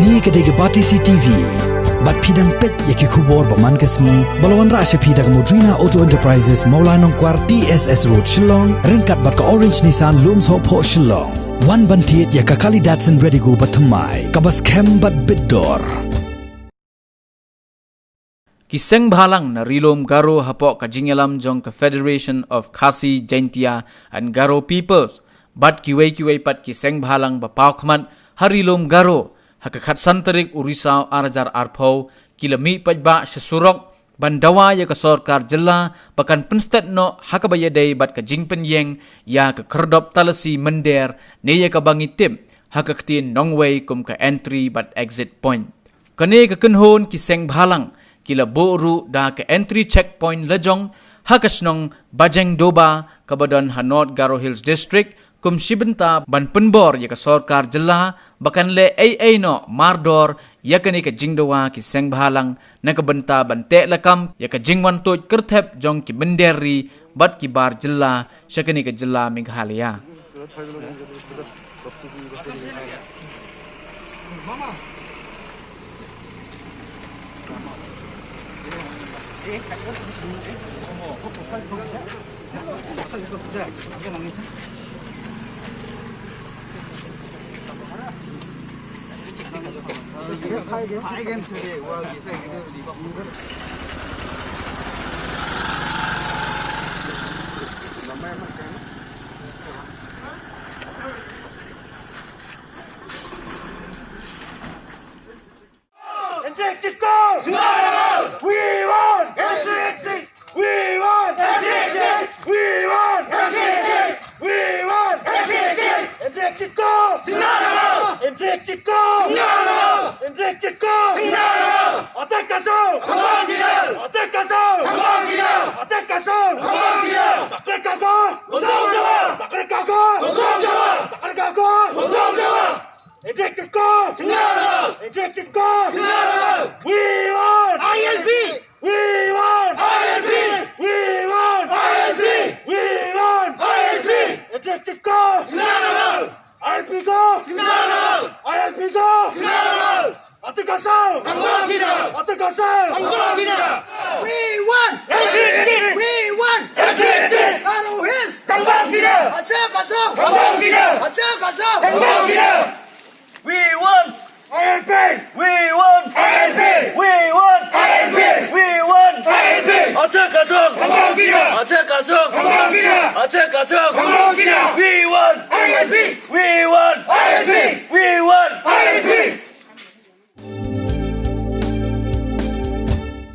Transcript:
Kani kedai ke Batisi TV. Bat pidang pet yaki kubor paman kesni. Balawan rasya pidang Modrina Auto Enterprises Maulanong Kwar TSS Road Shillong. Ringkat bat ke Orange Nissan Lums Hop Ho Shillong. Wan bantiet yaka kali Datsun ready go batamai. Kabas kem bat bidor. Kiseng Bhalang na rilom Garo hapok kajingalam jong ke Federation of Khasi Jaintia and Garo Peoples. Bat kiway pat Kiseng Bhalang bapau khamat harilom Garo. Hakakat santarik urisau arajar arpau kilami pajba sesurok bandawa ya ke sorkar jela bahkan penstet no hakabaya day bat ke jingpen yeng ya ke kerdop talasi mender ne ya ke bangi tim hakaktin nongway kum ke entry bat exit point. Kane ke kenhon Kiseng Bhalang kila boru da ke entry checkpoint lejong hakasnong Bajeng Doba kabadan Hanot Garo Hills District kum shibenta ban penbor ya ke sorkar jela bahkan le AA no mardor ya ke ni ke jingdawa Kiseng Bhalang na ke benta ban te lakam ya ke jingwan toj kerthep jong ki benderi bat ki bar jela syakani ke jela Meghalaya. We won! INP!